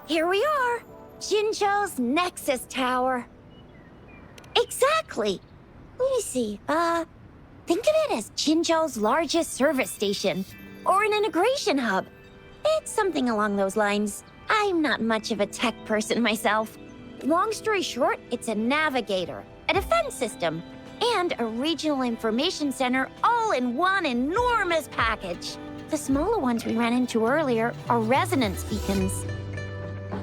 Here we are, Jinzhou's Nexus Tower. Exactly. Let me see, think of it as Jinzhou's largest service station, or an integration hub. It's something along those lines. I'm not much of a tech person myself. Long story short, it's a navigator, a defense system, and a regional information center all in one enormous package. The smaller ones we ran into earlier are resonance beacons.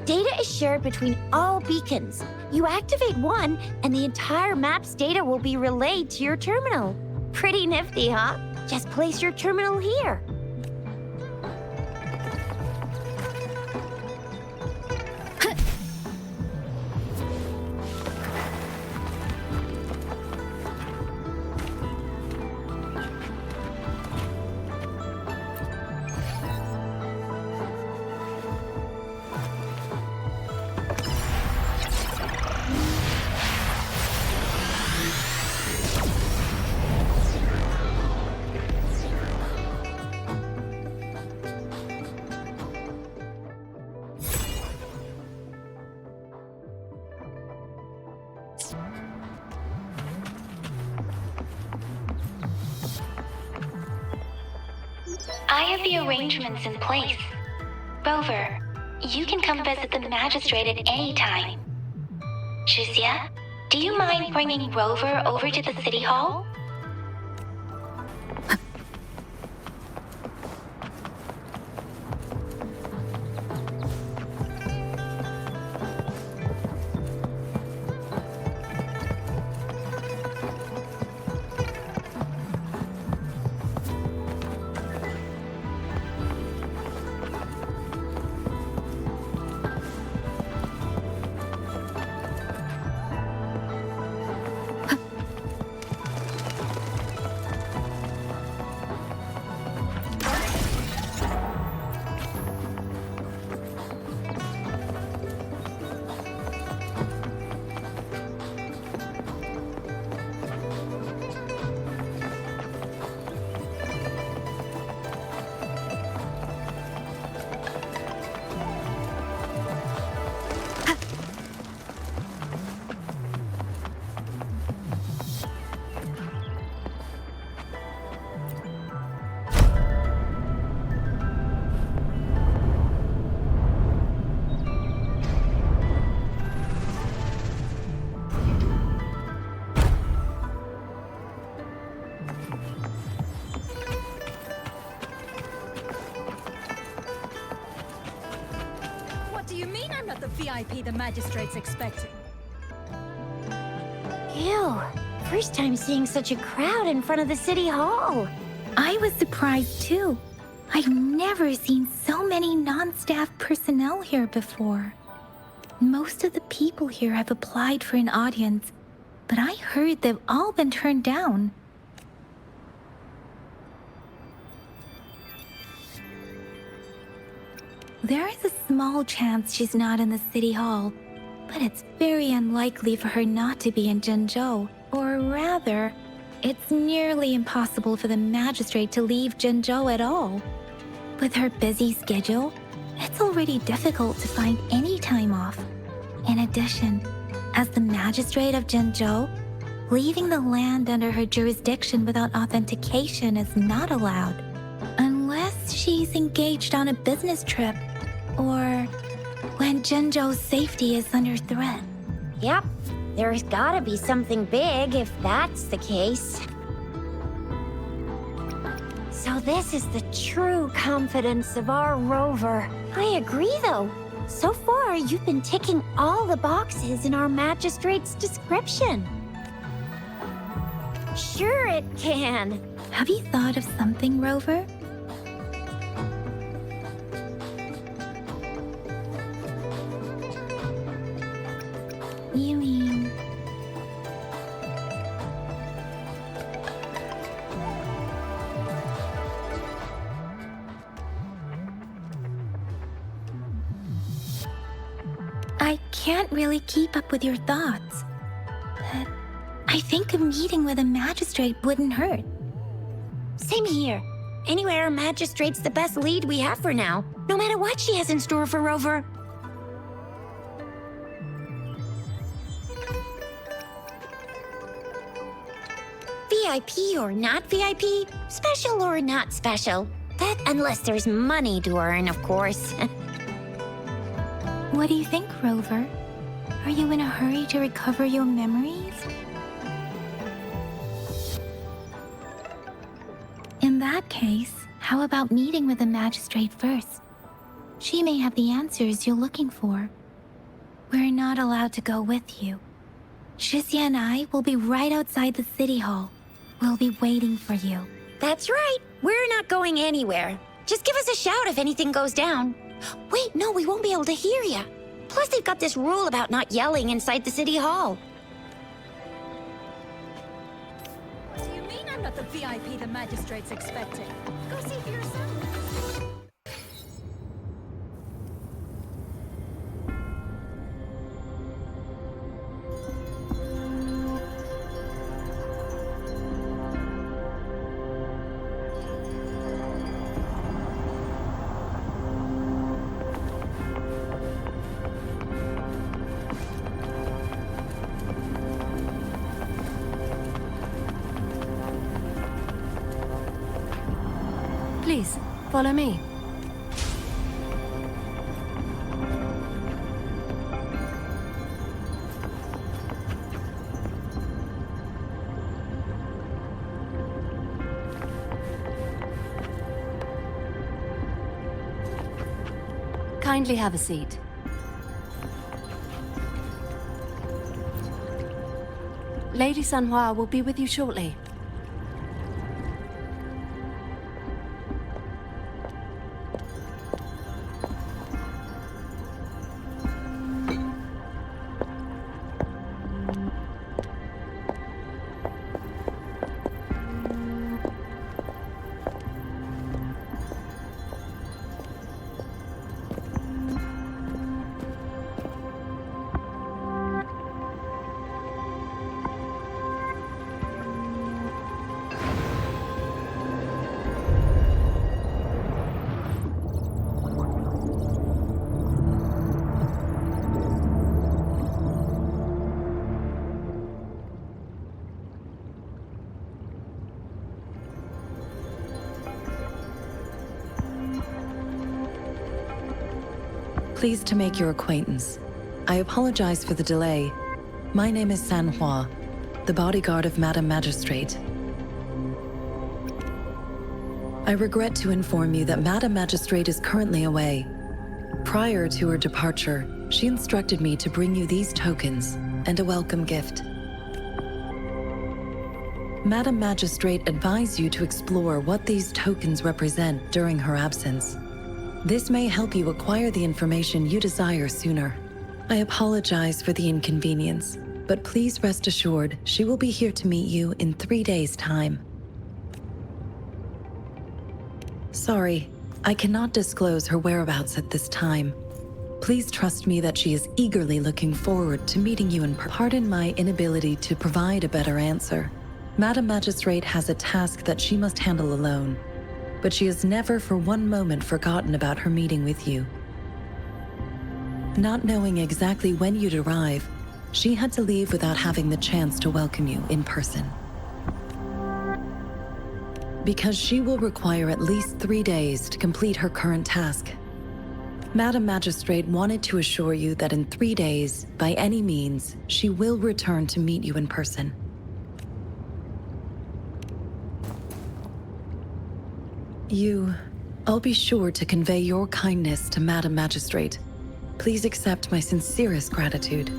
Data is shared between all beacons. You activate one, and the entire map's data will be relayed to your terminal. Pretty nifty, huh? Just place your terminal here. I have the arrangements in place. Rover, you can come visit the magistrate at any time. Shuzia, do you mind bringing Rover over to the city hall? The VIP the magistrate's expecting. Ew, first time seeing such a crowd in front of the city hall. I was surprised too. I've never seen so many non-staff personnel here before. Most of the people here have applied for an audience, but I heard they've all been turned down. There is a small chance she's not in the city hall, but it's very unlikely for her not to be in Jinzhou. Or rather, it's nearly impossible for the magistrate to leave Jinzhou at all. With her busy schedule, it's already difficult to find any time off. In addition, as the magistrate of Jinzhou, leaving the land under her jurisdiction without authentication is not allowed, unless she's engaged on a business trip or when Jinzhou's safety is under threat. Yep, there's gotta be something big if that's the case. So this is the true confidence of our Rover. I agree though. So far, you've been ticking all the boxes in our magistrate's description. Sure it can. Have you thought of something, Rover? You mean... I can't really keep up with your thoughts, but I think a meeting with a magistrate wouldn't hurt. Same here. Anyway, our magistrate's the best lead we have for now, no matter what she has in store for Rover. VIP or not VIP, special or not special. That unless there's money to earn, of course. What do you think, Rover? Are you in a hurry to recover your memories? In that case, how about meeting with the magistrate first? She may have the answers you're looking for. We're not allowed to go with you. Shizia and I will be right outside the city hall. We'll be waiting for you. That's right. We're not going anywhere. Just give us a shout if anything goes down. Wait, no, we won't be able to hear you. Plus, they've got this rule about not yelling inside the city hall. What do you mean I'm not the VIP the magistrate's expecting? Go see for yourself. Please, follow me. Kindly have a seat. Lady Sanhua will be with you shortly. Pleased to make your acquaintance. I apologize for the delay. My name is Sanhua, the bodyguard of Madam Magistrate. I regret to inform you that Madam Magistrate is currently away. Prior to her departure, she instructed me to bring you these tokens and a welcome gift. Madam Magistrate advised you to explore what these tokens represent during her absence. This may help you acquire the information you desire sooner. I apologize for the inconvenience, but please rest assured she will be here to meet you in 3 days' time. Sorry, I cannot disclose her whereabouts at this time. Please trust me that she is eagerly looking forward to meeting you in person. Pardon my inability to provide a better answer. Madam Magistrate has a task that she must handle alone, but she has never for one moment forgotten about her meeting with you. Not knowing exactly when you'd arrive, she had to leave without having the chance to welcome you in person. Because she will require at least 3 days to complete her current task. Madam Magistrate wanted to assure you that in 3 days, by any means, she will return to meet you in person. I'll be sure to convey your kindness to Madam Magistrate. Please accept my sincerest gratitude.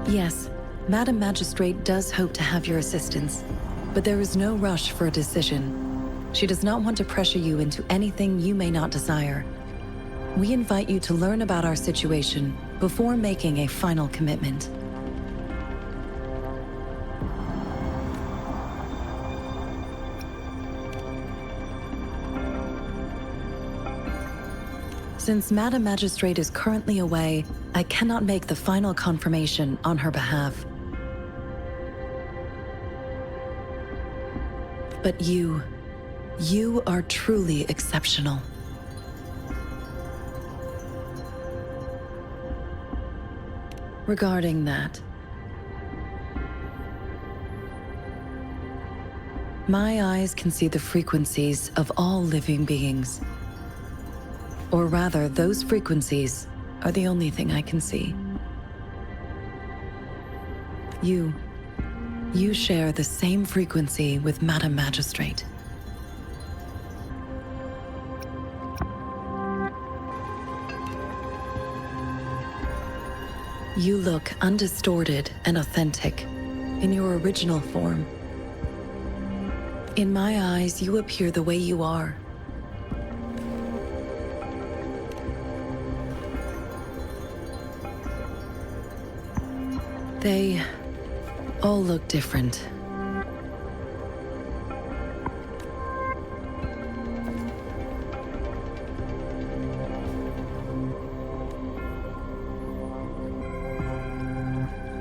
Yes, Madam Magistrate does hope to have your assistance, but there is no rush for a decision. She does not want to pressure you into anything you may not desire. We invite you to learn about our situation before making a final commitment. Since Madam Magistrate is currently away, I cannot make the final confirmation on her behalf. But you are truly exceptional. Regarding that, My eyes can see the frequencies of all living beings. Or rather, those frequencies are the only thing I can see. You share the same frequency with Madam Magistrate. You look undistorted and authentic in your original form. In my eyes, you appear the way you are. They all look different.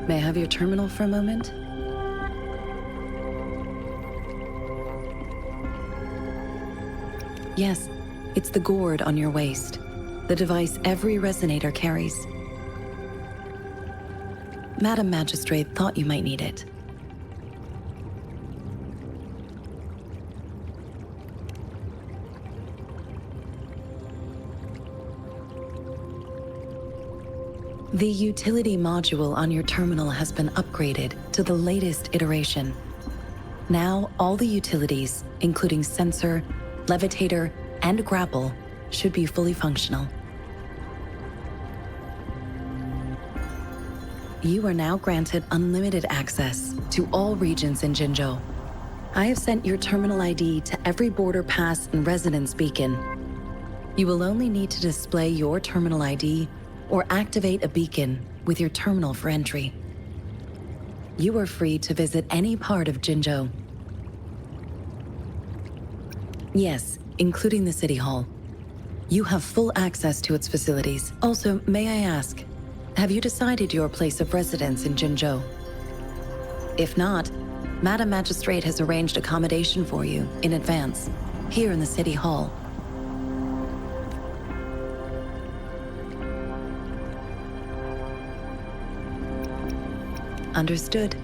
May I have your terminal for a moment? Yes, it's the gourd on your waist, the device every resonator carries. Madam Magistrate thought you might need it. The utility module on your terminal has been upgraded to the latest iteration. Now, all the utilities, including sensor, levitator, and grapple, should be fully functional. You are now granted unlimited access to all regions in Jinzhou. I have sent your terminal ID to every border pass and residence beacon. You will only need to display your terminal ID or activate a beacon with your terminal for entry. You are free to visit any part of Jinzhou. Yes, including the City Hall. You have full access to its facilities. Also, may I ask, have you decided your place of residence in Jinzhou? If not, Madam Magistrate has arranged accommodation for you in advance, here in the City Hall. Understood.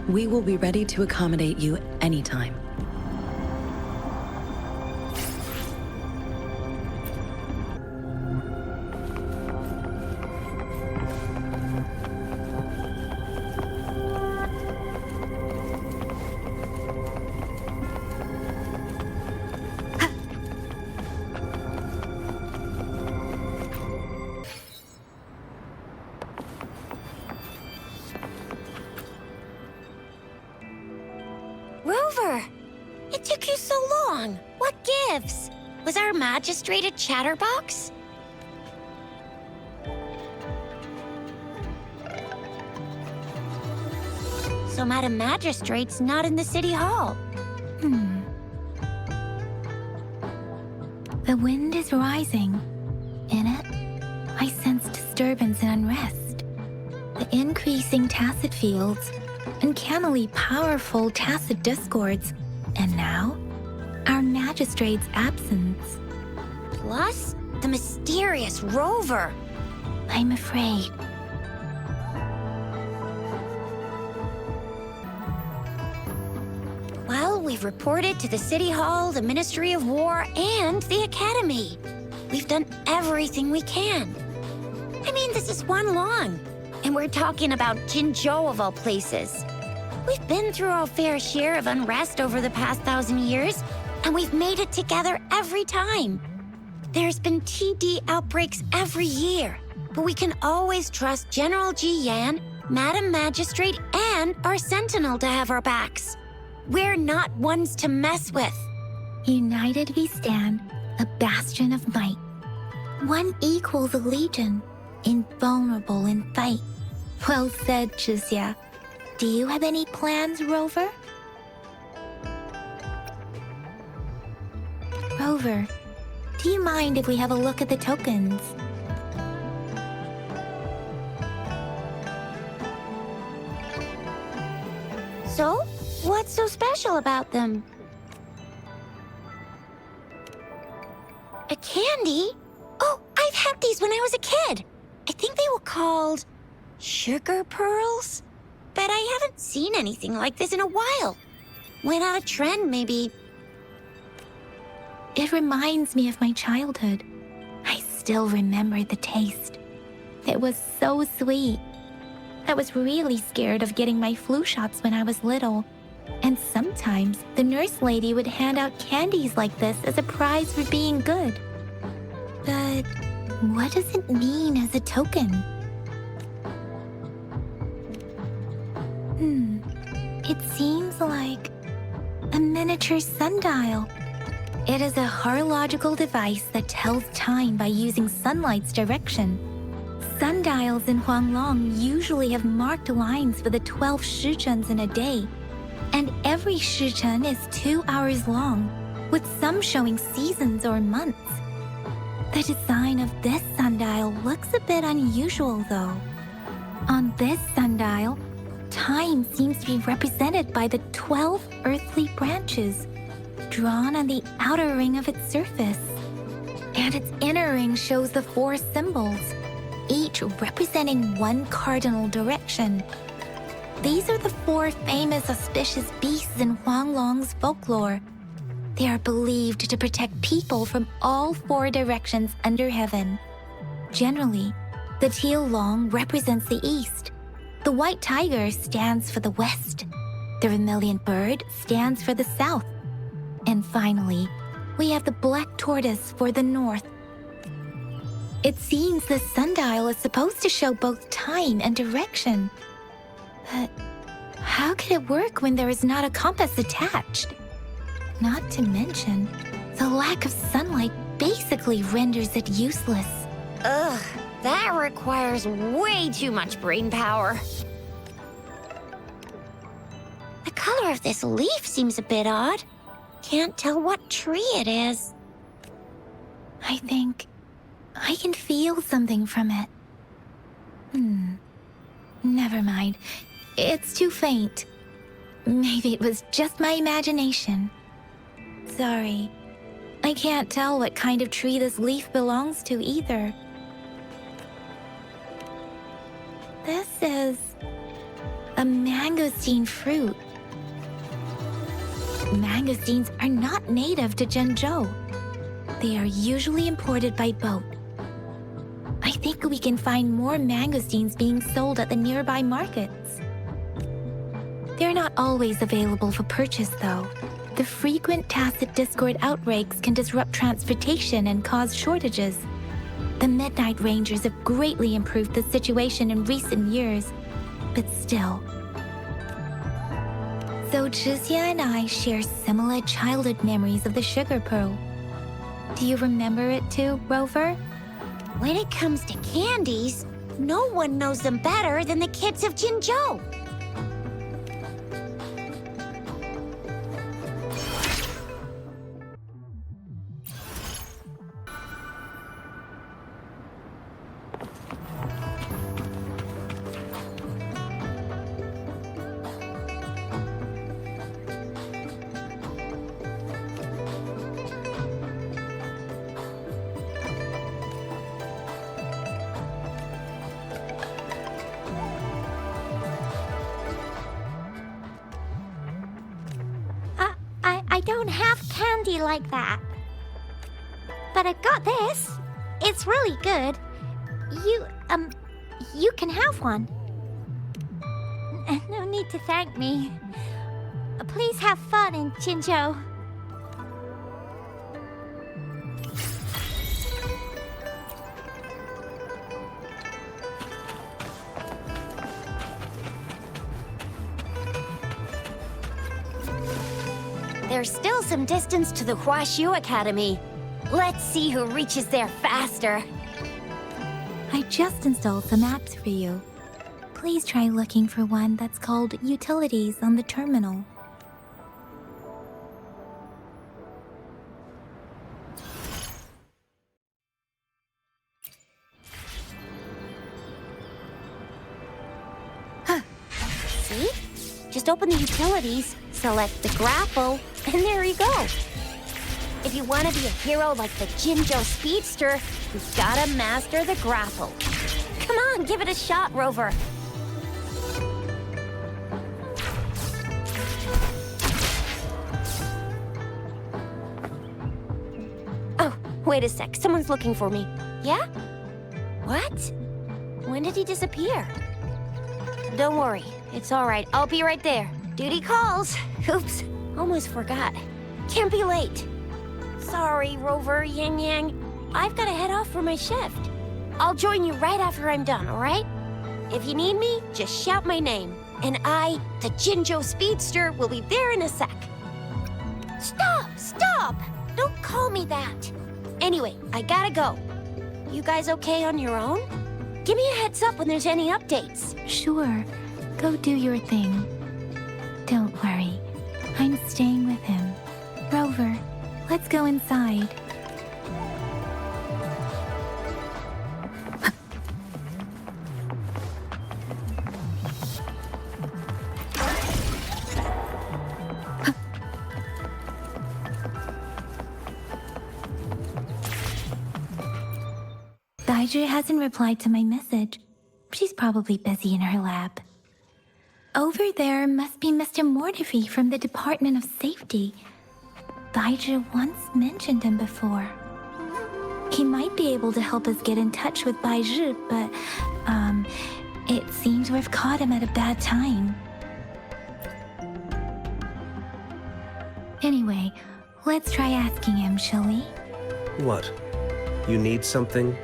We will be ready to accommodate you anytime. Rover! It took you so long. What gives? Was our magistrate a chatterbox? So Madam Magistrate's not in the City Hall. The wind is rising. In it, I sense disturbance and unrest. The increasing tacit fields, uncannily powerful tacit discords, and now, our magistrate's absence. Plus, the mysterious Rover. I'm afraid. Well, we've reported to the City Hall, the Ministry of War, and the Academy. We've done everything we can. I mean, this is one long, and we're talking about Jinzhou of all places. We've been through our fair share of unrest over the past 1,000 years, and we've made it together every time. There's been TD outbreaks every year, but we can always trust General Ji Yan, Madam Magistrate, and our Sentinel to have our backs. We're not ones to mess with. United we stand, a bastion of might. One equals a legion, invulnerable in fight. Well said, Jinzhou. Do you have any plans, Rover? Rover, do you mind if we have a look at the tokens? So, what's so special about them? A candy? Oh, I've had these when I was a kid. I think they were called sugar pearls? But I haven't seen anything like this in a while. Why not a trend, maybe? It reminds me of my childhood. I still remember the taste. It was so sweet. I was really scared of getting my flu shots when I was little. And sometimes the nurse lady would hand out candies like this as a prize for being good. But what does it mean as a token? It seems like a miniature sundial. It is a horological device that tells time by using sunlight's direction. Sundials in Huanglong usually have marked lines for the 12 shichuns in a day, and every shichun is 2 hours long, with some showing seasons or months. The design of this sundial looks a bit unusual, though. On this sundial, time seems to be represented by the 12 earthly branches, drawn on the outer ring of its surface. And its inner ring shows the 4 symbols, each representing one cardinal direction. These are the 4 famous auspicious beasts in Huanglong's folklore. They are believed to protect people from all 4 directions under heaven. Generally, the teal long represents the east. The white tiger stands for the west. The vermilion bird stands for the south. And finally, we have the black tortoise for the north. It seems the sundial is supposed to show both time and direction. But how could it work when there is not a compass attached? Not to mention, the lack of sunlight basically renders it useless. Ugh, that requires way too much brain power. The color of this leaf seems a bit odd. Can't tell what tree it is. I think I can feel something from it. Never mind. It's too faint. Maybe it was just my imagination. Sorry. I can't tell what kind of tree this leaf belongs to either. This is a mangosteen fruit. Mangosteens are not native to Jinzhou. They are usually imported by boat. I think we can find more mangosteens being sold at the nearby markets. They're not always available for purchase, though. The frequent tacit discord outbreaks can disrupt transportation and cause shortages. The Midnight Rangers have greatly improved the situation in recent years, but still. So Zhizia and I share similar childhood memories of the sugar pearl. Do you remember it too, Rover? When it comes to candies, no one knows them better than the kids of Jinzhou. I don't have candy like that. But I've got this. It's really good. You can have one. No need to thank me. Please have fun in Jinzhou. There's still some distance to the Huaxiu Academy. Let's see who reaches there faster. I just installed some apps for you. Please try looking for one that's called Utilities on the terminal. See? Just open the utilities, select the grapple, and there you go. If you want to be a hero like the Jinzhou Speedster, you've got to master the grapple. Come on, give it a shot, Rover. Wait a sec, someone's looking for me. Yeah? What? When did he disappear? Don't worry, it's all right. I'll be right there. Duty calls. Oops, almost forgot. Can't be late. Sorry, Rover, Yang Yang. I've got to head off for my shift. I'll join you right after I'm done, all right? If you need me, just shout my name. And I, the Jinzhou Speedster, will be there in a sec. Stop! Stop! Don't call me that. Anyway, I gotta go. You guys okay on your own? Give me a heads up when there's any updates. Sure, go do your thing. Don't worry, I'm staying with him. Rover, let's go inside. Baizhi hasn't replied to my message. She's probably busy in her lab. Over there must be Mr. Mortifi from the Department of Safety. Baizhi once mentioned him before. He might be able to help us get in touch with Baizhi, but, it seems we've caught him at a bad time. Anyway, let's try asking him, shall we? What? You need something?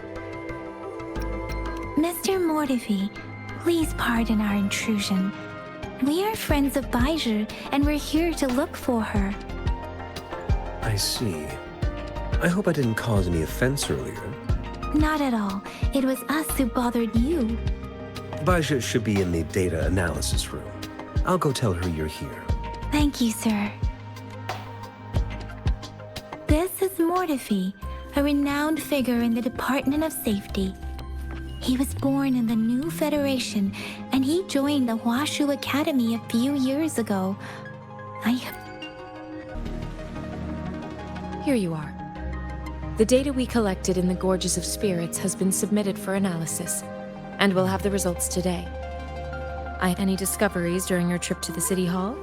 Mr. Mortifi, please pardon our intrusion. We are friends of Baizhi, and we're here to look for her. I see. I hope I didn't cause any offense earlier. Not at all. It was us who bothered you. Baizhi should be in the data analysis room. I'll go tell her you're here. Thank you, sir. This is Mortifi, a renowned figure in the Department of Safety. He was born in the new Federation, and he joined the Huashu Academy a few years ago. Here you are. The data we collected in the Gorges of Spirits has been submitted for analysis, and we'll have the results today. Any discoveries during your trip to the City Hall?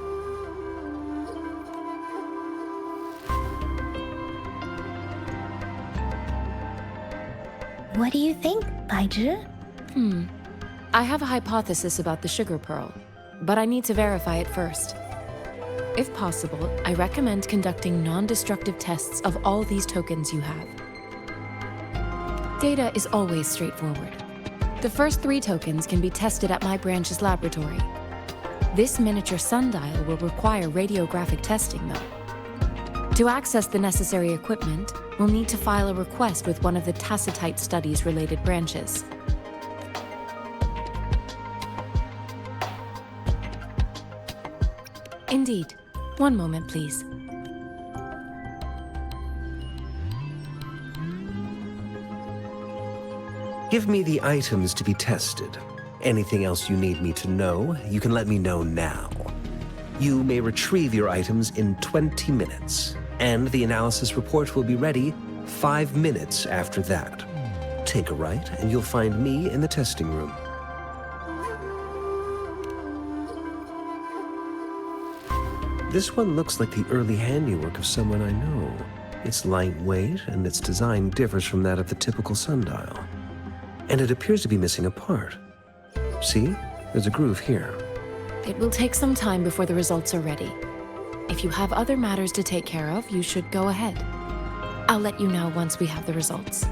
What do you think, Baizhi? I have a hypothesis about the sugar pearl, but I need to verify it first. If possible, I recommend conducting non-destructive tests of all these tokens you have. Data is always straightforward. The first 3 tokens can be tested at my branch's laboratory. This miniature sundial will require radiographic testing, though. To access the necessary equipment, we'll need to file a request with one of the Tacitite Studies-related branches. Indeed. One moment, please. Give me the items to be tested. Anything else you need me to know, you can let me know now. You may retrieve your items in 20 minutes, and the analysis report will be ready 5 minutes after that. Take a right, and you'll find me in the testing room. This one looks like the early handiwork of someone I know. It's lightweight, and its design differs from that of the typical sundial. And it appears to be missing a part. See? There's a groove here. It will take some time before the results are ready. If you have other matters to take care of, you should go ahead. I'll let you know once we have the results.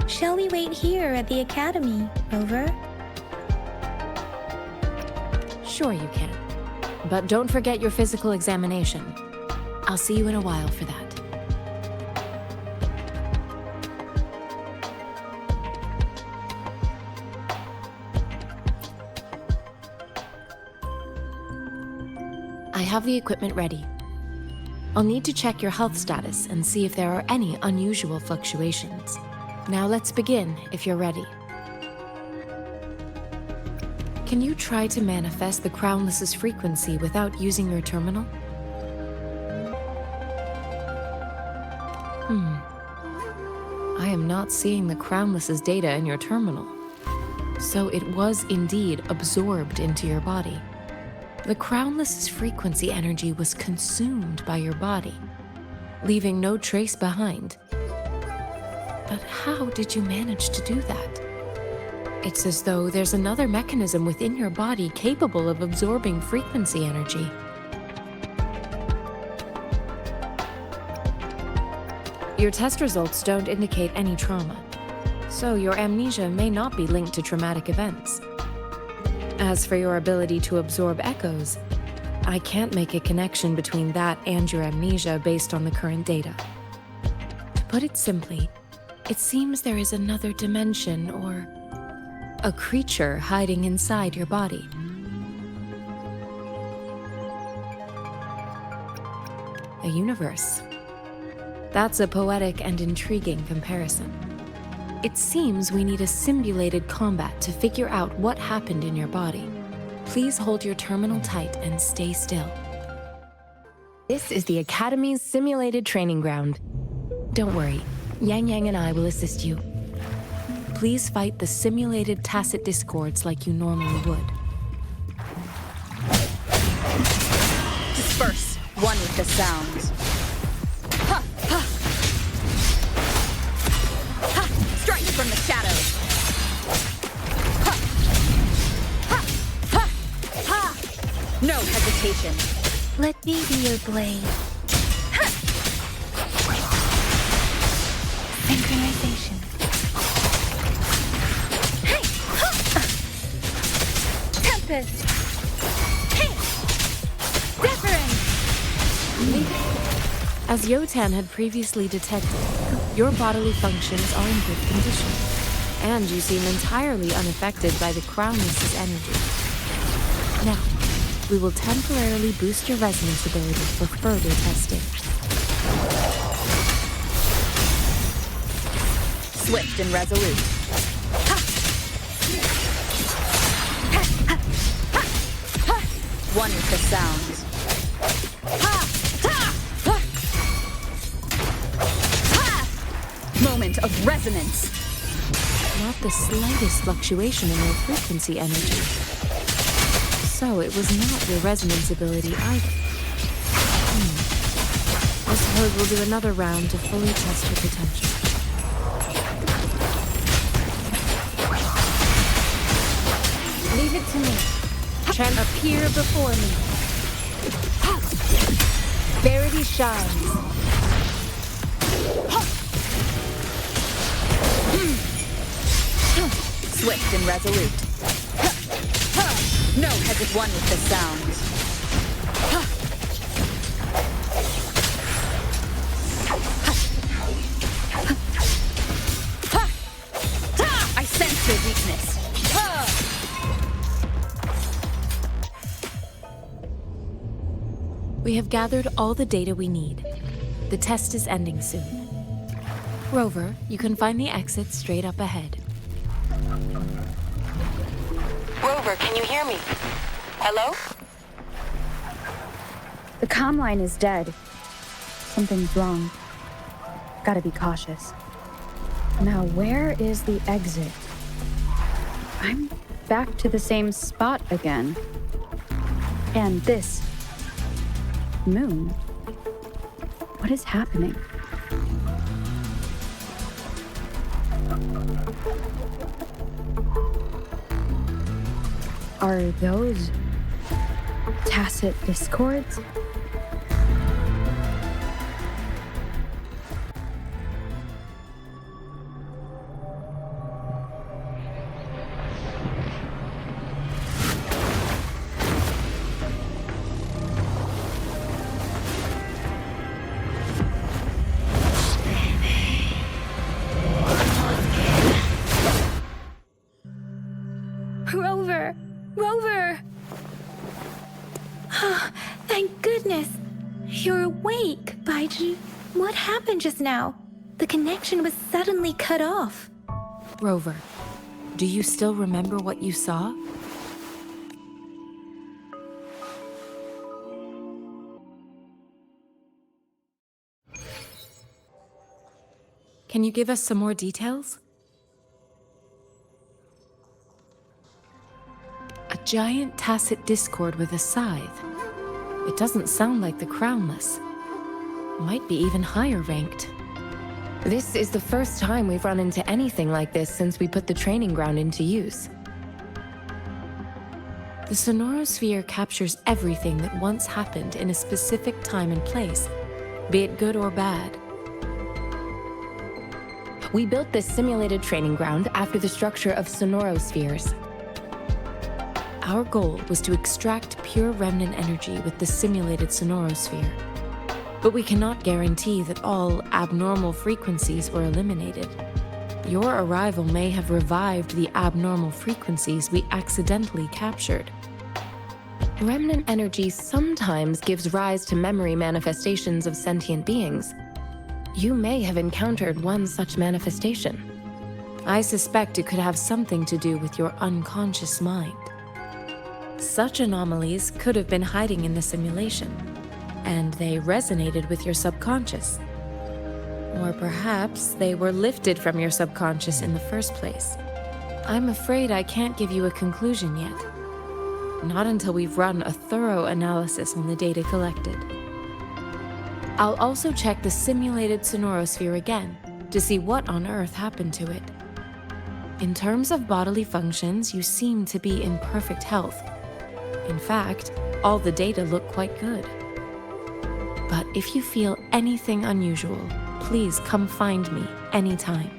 Shall we wait here at the Academy, Rover? Sure you can. But don't forget your physical examination. I'll see you in a while for that. I have the equipment ready. I'll need to check your health status and see if there are any unusual fluctuations. Now let's begin, if you're ready. Can you try to manifest the Crownless's frequency without using your terminal? I am not seeing the Crownless's data in your terminal. So it was indeed absorbed into your body. The Crownless's frequency energy was consumed by your body, leaving no trace behind. But how did you manage to do that? It's as though there's another mechanism within your body capable of absorbing frequency energy. Your test results don't indicate any trauma, so your amnesia may not be linked to traumatic events. As for your ability to absorb echoes, I can't make a connection between that and your amnesia based on the current data. To put it simply, it seems there is another dimension or a creature hiding inside your body. A universe. That's a poetic and intriguing comparison. It seems we need a simulated combat to figure out what happened in your body. Please hold your terminal tight and stay still. This is the Academy's simulated training ground. Don't worry, Yang Yang and I will assist you. Please fight the simulated tacit discords like you normally would. Disperse, one with the sounds. Ha, ha. Ha, strike from the shadows. Ha, ha, ha, ha. No hesitation. Let me be your blade. Ha. Synchronization. Hey, ha. Tempest. Hey, Deference. As Yotan had previously detected, your bodily functions are in good condition, and you seem entirely unaffected by the Crownless's energy. Now, we will temporarily boost your resonance ability for further testing. Swift and resolute. Ha. Ha, ha, ha, ha. One with the sounds. Ha, ha, ha. Ha. Moment of resonance. Not the slightest fluctuation in your frequency energy. So it was not your resonance ability either. I suppose we'll do another round to fully test your potential. Leave it to me. Chant appear before me. Verity shines. Swift and resolute. No hesitation. One with the sounds. I sense your weakness. We have gathered all the data we need. The test is ending soon. Rover, you can find the exit straight up ahead. Rover, can you hear me? Hello? The comm line is dead. Something's wrong. Gotta be cautious. Now, where is the exit? I'm back to the same spot again. And this moon. What is happening? Are those tacit discords? Rover! Rover! Thank goodness! You're awake, Baiji. What happened just now? The connection was suddenly cut off. Rover, do you still remember what you saw? Can you give us some more details? A giant tacit discord with a scythe. It doesn't sound like the Crownless. Might be even higher ranked. This is the first time we've run into anything like this since we put the training ground into use. The sonorosphere captures everything that once happened in a specific time and place, be it good or bad. We built this simulated training ground after the structure of sonorospheres. Our goal was to extract pure remnant energy with the simulated sonorosphere. But we cannot guarantee that all abnormal frequencies were eliminated. Your arrival may have revived the abnormal frequencies we accidentally captured. Remnant energy sometimes gives rise to memory manifestations of sentient beings. You may have encountered one such manifestation. I suspect it could have something to do with your unconscious mind. Such anomalies could have been hiding in the simulation, and they resonated with your subconscious. Or perhaps they were lifted from your subconscious in the first place. I'm afraid I can't give you a conclusion yet. Not until we've run a thorough analysis on the data collected. I'll also check the simulated sonorosphere again to see what on earth happened to it. In terms of bodily functions, you seem to be in perfect health. In fact, all the data look quite good. But if you feel anything unusual, please come find me anytime.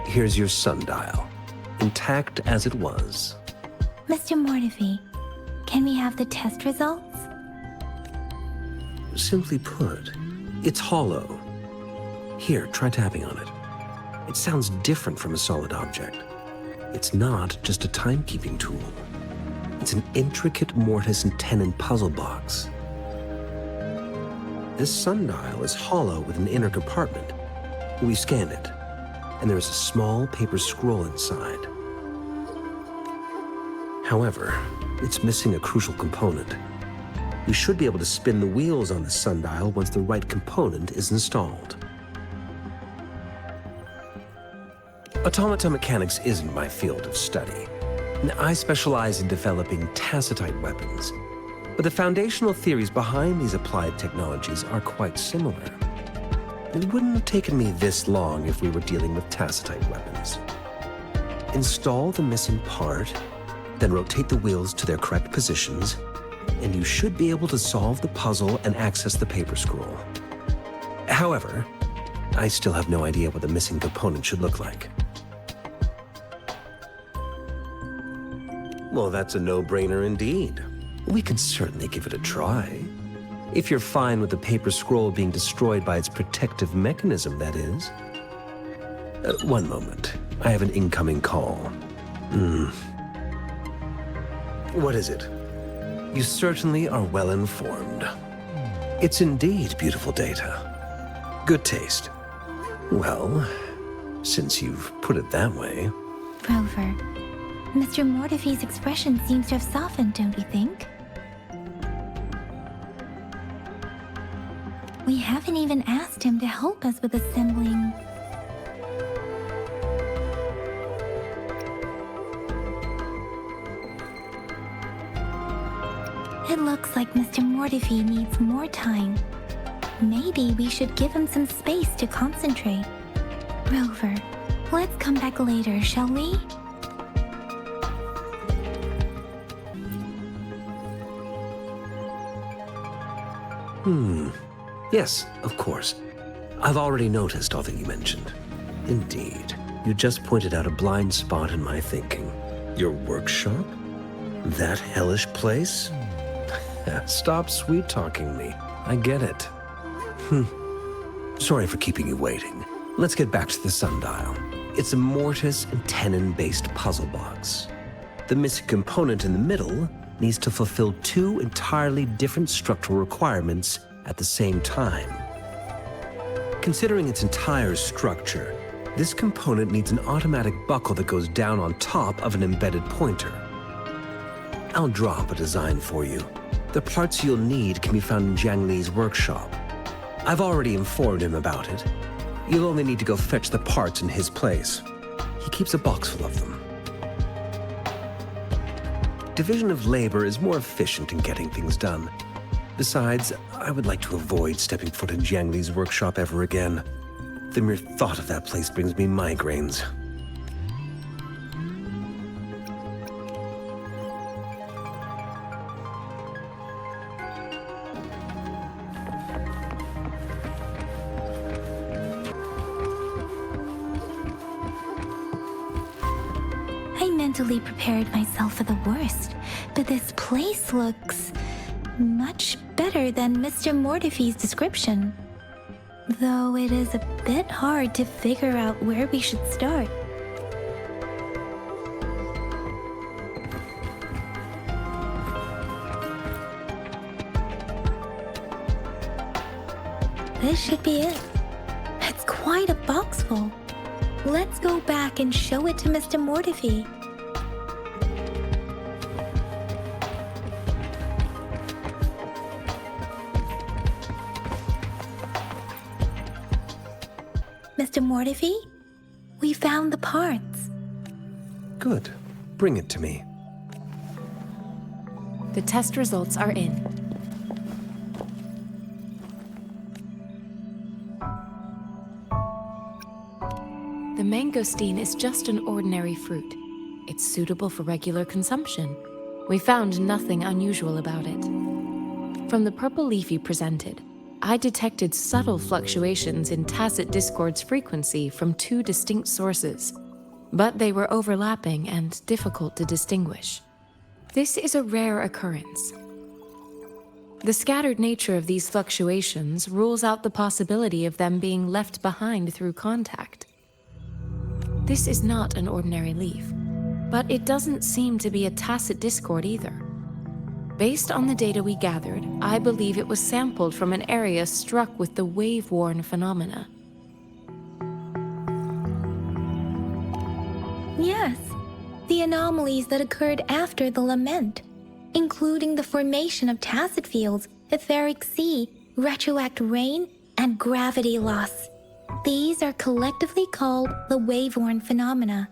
Here's your sundial, intact as it was. Mr. Mortefi, can we have the test results? Simply put, it's hollow. Here, try tapping on it. It sounds different from a solid object. It's not just a timekeeping tool. It's an intricate mortise and tenon puzzle box. This sundial is hollow with an inner compartment. We scanned it, and there is a small paper scroll inside. However, it's missing a crucial component. We should be able to spin the wheels on the sundial once the right component is installed. Automata mechanics isn't my field of study. I specialize in developing tacitite weapons, but the foundational theories behind these applied technologies are quite similar. It wouldn't have taken me this long if we were dealing with tacitite weapons. Install the missing part, then rotate the wheels to their correct positions, and you should be able to solve the puzzle and access the paper scroll. However, I still have no idea what the missing component should look like. Well, that's a no-brainer indeed. We can certainly give it a try. If you're fine with the paper scroll being destroyed by its protective mechanism, that is. One moment. I have an incoming call. What is it? You certainly are well informed. It's indeed beautiful data. Good taste. Well, since you've put it that way. Rover, Mr. Mortefi's expression seems to have softened, don't you think? We haven't even asked him to help us with assembling. It looks like Mr. Mortefi needs more time. Maybe we should give him some space to concentrate. Rover, let's come back later, shall we? Yes, of course. I've already noticed all that you mentioned. Indeed, you just pointed out a blind spot in my thinking. Your workshop? That hellish place? Stop sweet-talking me. I get it. Sorry for keeping you waiting. Let's get back to the sundial. It's a mortise and tenon-based puzzle box. The missing component in the middle needs to fulfill two entirely different structural requirements at the same time. Considering its entire structure, this component needs an automatic buckle that goes down on top of an embedded pointer. I'll drop a design for you. The parts you'll need can be found in Jiang Li's workshop. I've already informed him about it. You'll only need to go fetch the parts in his place. He keeps a box full of them. Division of labor is more efficient in getting things done. Besides, I would like to avoid stepping foot in Jiang Li's workshop ever again. The mere thought of that place brings me migraines. I mentally prepared myself for the worst, but this place looks much better than Mr. Mortefi's description. Though it is a bit hard to figure out where we should start. This should be it. It's quite a box full. Let's go back and show it to Mr. Mortefi. Mr. Mortefi, we found the parts. Good. Bring it to me. The test results are in. The mangosteen is just an ordinary fruit. It's suitable for regular consumption. We found nothing unusual about it. From the purple leaf you presented, I detected subtle fluctuations in tacit discord's frequency from two distinct sources, but they were overlapping and difficult to distinguish. This is a rare occurrence. The scattered nature of these fluctuations rules out the possibility of them being left behind through contact. This is not an ordinary leaf, but it doesn't seem to be a tacit discord either. Based on the data we gathered, I believe it was sampled from an area struck with the wave-worn phenomena. Yes, the anomalies that occurred after the lament, including the formation of tacit fields, etheric sea, retroact rain, and gravity loss. These are collectively called the wave-worn phenomena.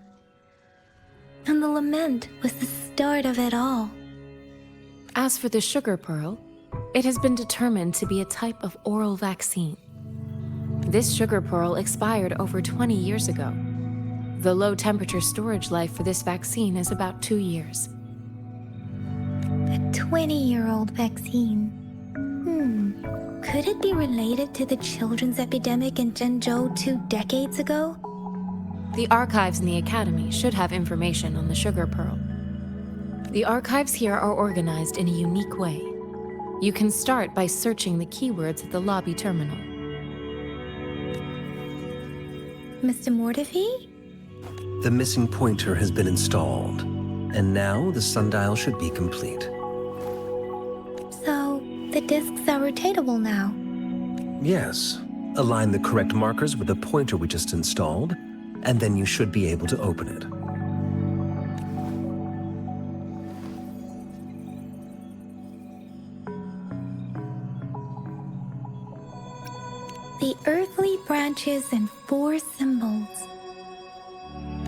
And the lament was the start of it all. As for the sugar pearl, it has been determined to be a type of oral vaccine. This sugar pearl expired over 20 years ago. The low-temperature storage life for this vaccine is about 2 years. A 20-year-old vaccine. Could it be related to the children's epidemic in Jinzhou 2 decades ago? The archives in the Academy should have information on the sugar pearl. The archives here are organized in a unique way. You can start by searching the keywords at the lobby terminal. Mr. Mortefi? The missing pointer has been installed, and now the sundial should be complete. So, the discs are rotatable now? Yes. Align the correct markers with the pointer we just installed, and then you should be able to open it. The earthly branches and 4 symbols.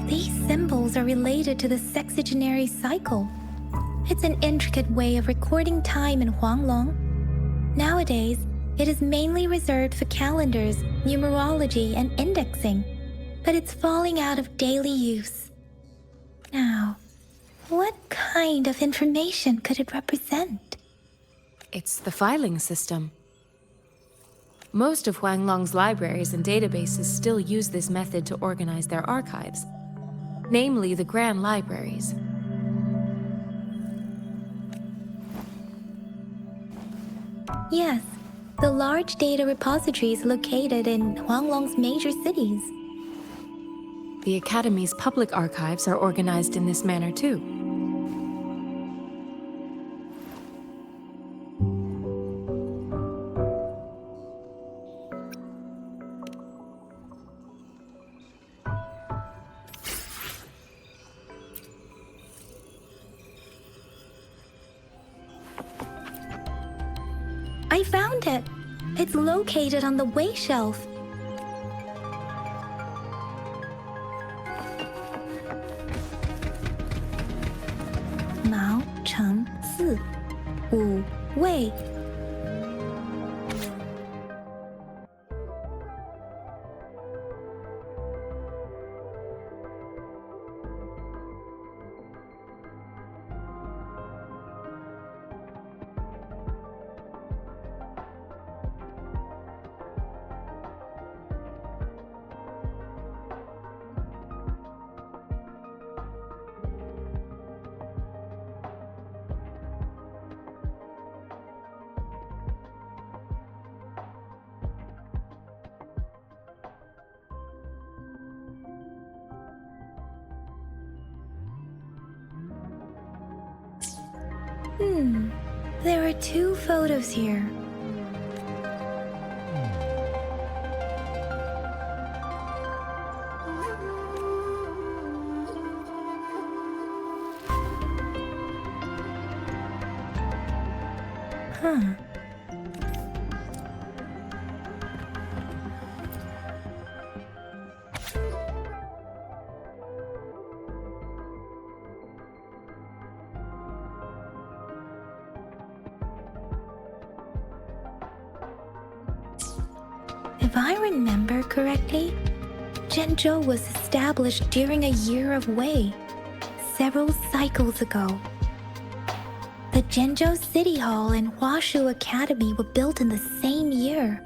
These symbols are related to the sexagenary cycle. It's an intricate way of recording time in Huanglong. Nowadays, it is mainly reserved for calendars, numerology, and indexing, but it's falling out of daily use. Now, what kind of information could it represent? It's the filing system. Most of Huanglong's libraries and databases still use this method to organize their archives, namely the Grand Libraries. Yes, the large data repositories located in Huanglong's major cities. The Academy's public archives are organized in this manner too. I found it. It's located on the way shelf. Mao Cheng Si, Wu Wei. There are 2 photos here. If I remember correctly, Jinzhou was established during a year of Wei, several cycles ago. The Jinzhou City Hall and Huashu Academy were built in the same year.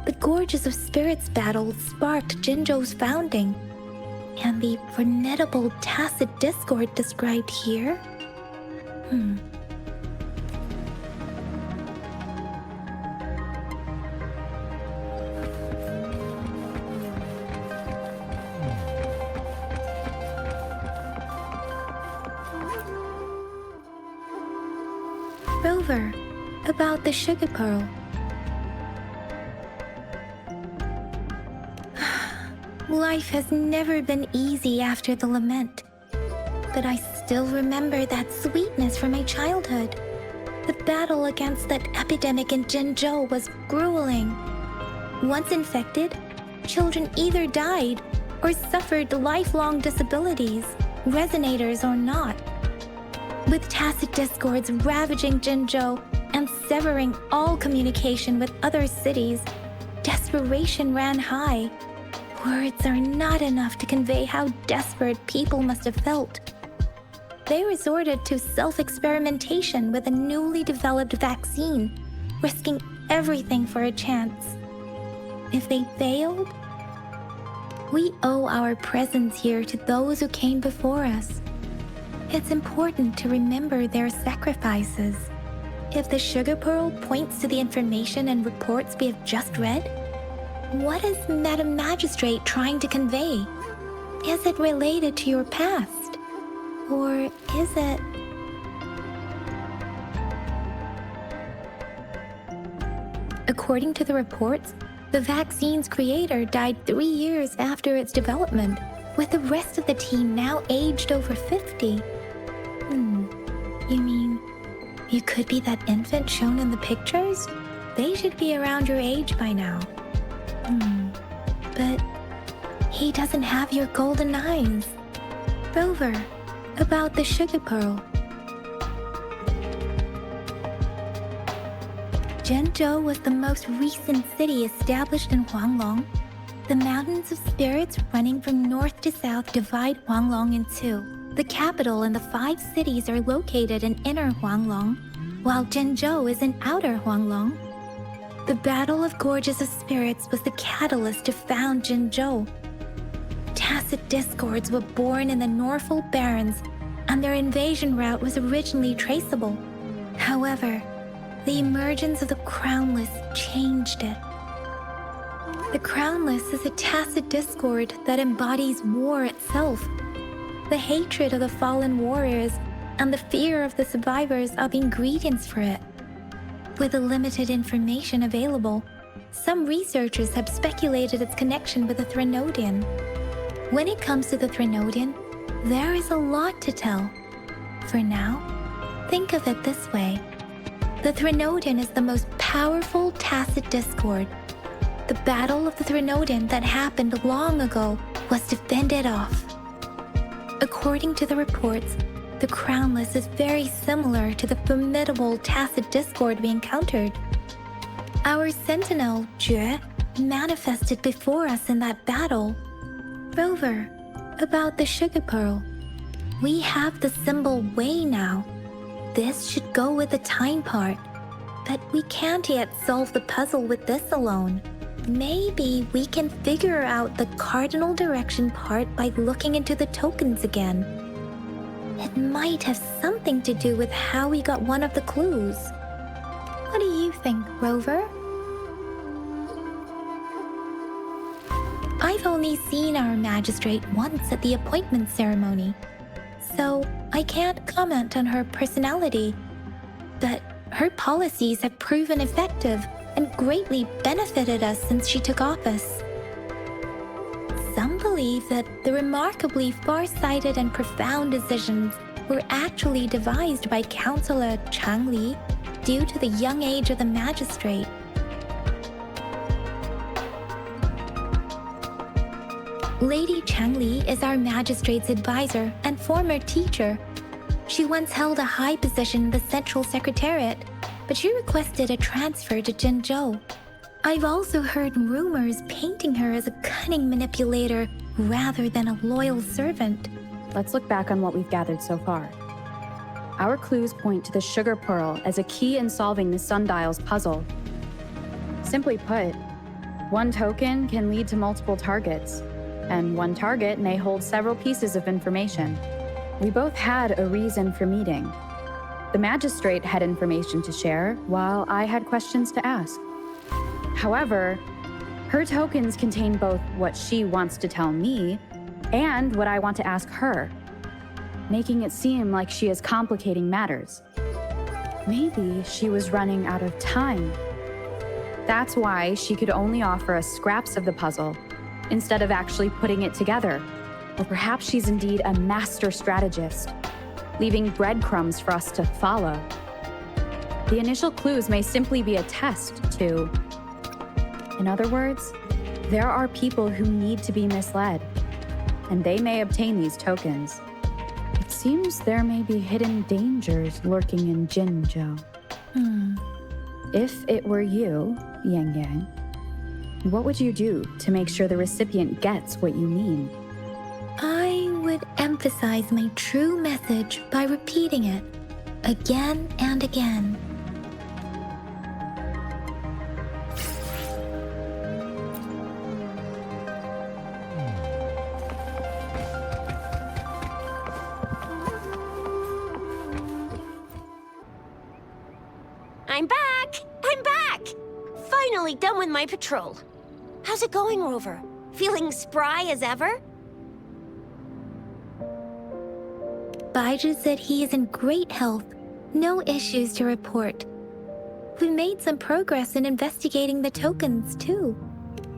The Gorges of Spirits battle sparked Jinzhou's founding, and the formidable tacit discord described here? Rover, about the sugar pearl. Life has never been easy after the lament, but I still remember that sweetness from my childhood. The battle against that epidemic in Jinzhou was grueling. Once infected, children either died or suffered lifelong disabilities, resonators or not. With tacit discords ravaging Jinzhou and severing all communication with other cities, desperation ran high. Words are not enough to convey how desperate people must have felt. They resorted to self-experimentation with a newly developed vaccine, risking everything for a chance. If they failed, we owe our presence here to those who came before us. It's important to remember their sacrifices. If the sugar pearl points to the information and reports we have just read, what is Madam Magistrate trying to convey? Is it related to your past? Or is it... According to the reports, the vaccine's creator died 3 years after its development, with the rest of the team now aged over 50. You mean, you could be that infant shown in the pictures? They should be around your age by now. But he doesn't have your golden eyes. Rover, about the sugar pearl. Jinzhou was the most recent city established in Huanglong. The mountains of spirits running from north to south divide Huanglong in 2. The capital and the 5 cities are located in inner Huanglong, while Jinzhou is in outer Huanglong. The Battle of Gorges of Spirits was the catalyst to found Jinzhou. Tacit discords were born in the Norfolk Barrens, and their invasion route was originally traceable. However, the emergence of the Crownless changed it. The Crownless is a tacit discord that embodies war itself. The hatred of the fallen warriors and the fear of the survivors are the ingredients for it. With the limited information available, some researchers have speculated its connection with the Threnodian. When it comes to the Threnodian, there is a lot to tell. For now, think of it this way. The Threnodian is the most powerful tacit discord. The Battle of the Threnodian that happened long ago was to fend it off. According to the reports, The Crownless is very similar to the formidable tacit discord we encountered. Our sentinel, Jue, manifested before us in that battle. Rover, about the sugar pearl. We have the symbol Wei now. This should go with the time part. But we can't yet solve the puzzle with this alone. Maybe we can figure out the cardinal direction part by looking into the tokens again. It might have something to do with how we got one of the clues. What do you think, Rover? I've only seen our magistrate once at the appointment ceremony, so I can't comment on her personality. But her policies have proven effective and greatly benefited us since she took office. Some believe that the remarkably far-sighted and profound decisions were actually devised by Councillor Changli due to the young age of the magistrate. Lady Changli is our magistrate's advisor and former teacher. She once held a high position in the Central Secretariat, but she requested a transfer to Jinzhou. I've also heard rumors painting her as a cunning manipulator rather than a loyal servant. Let's look back on what we've gathered so far. Our clues point to the sugar pearl as a key in solving the sundial's puzzle. Simply put, one token can lead to multiple targets, and one target may hold several pieces of information. We both had a reason for meeting. The magistrate had information to share, while I had questions to ask. However, her tokens contain both what she wants to tell me and what I want to ask her, making it seem like she is complicating matters. Maybe she was running out of time. That's why she could only offer us scraps of the puzzle, instead of actually putting it together. Or perhaps she's indeed a master strategist, leaving breadcrumbs for us to follow. The initial clues may simply be a test to... In other words, there are people who need to be misled, and they may obtain these tokens. It seems there may be hidden dangers lurking in Jinzhou. If it were you, Yang Yang, what would you do to make sure the recipient gets what you mean? I would emphasize my true message by repeating it again and again. I'm back! I'm back! Finally done with my patrol. How's it going, Rover? Feeling spry as ever? Baiju said he is in great health. No issues to report. We made some progress in investigating the tokens, too.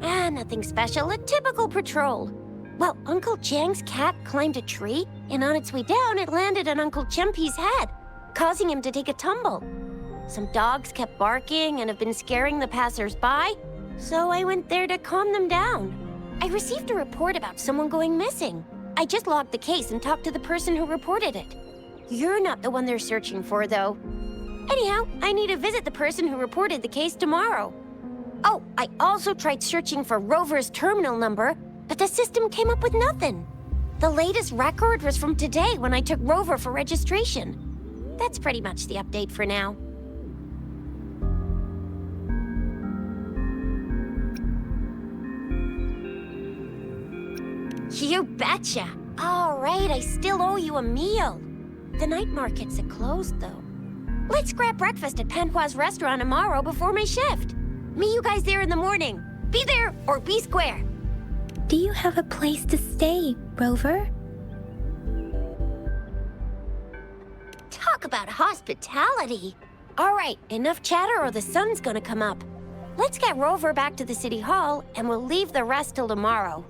Nothing special. A typical patrol. Well, Uncle Jiang's cat climbed a tree, and on its way down, it landed on Uncle Chempi's head, causing him to take a tumble. Some dogs kept barking and have been scaring the passers-by, so I went there to calm them down. I received a report about someone going missing. I just logged the case and talked to the person who reported it. You're not the one they're searching for, though. Anyhow, I need to visit the person who reported the case tomorrow. Oh, I also tried searching for Rover's terminal number, but the system came up with nothing. The latest record was from today when I took Rover for registration. That's pretty much the update for now. You betcha. All right, I still owe you a meal. The night markets are closed, though. Let's grab breakfast at Panhua's restaurant tomorrow before my shift. Meet you guys there in the morning. Be there or be square. Do you have a place to stay, Rover? Talk about hospitality. All right, enough chatter or the sun's gonna come up. Let's get Rover back to the city hall and we'll leave the rest till tomorrow.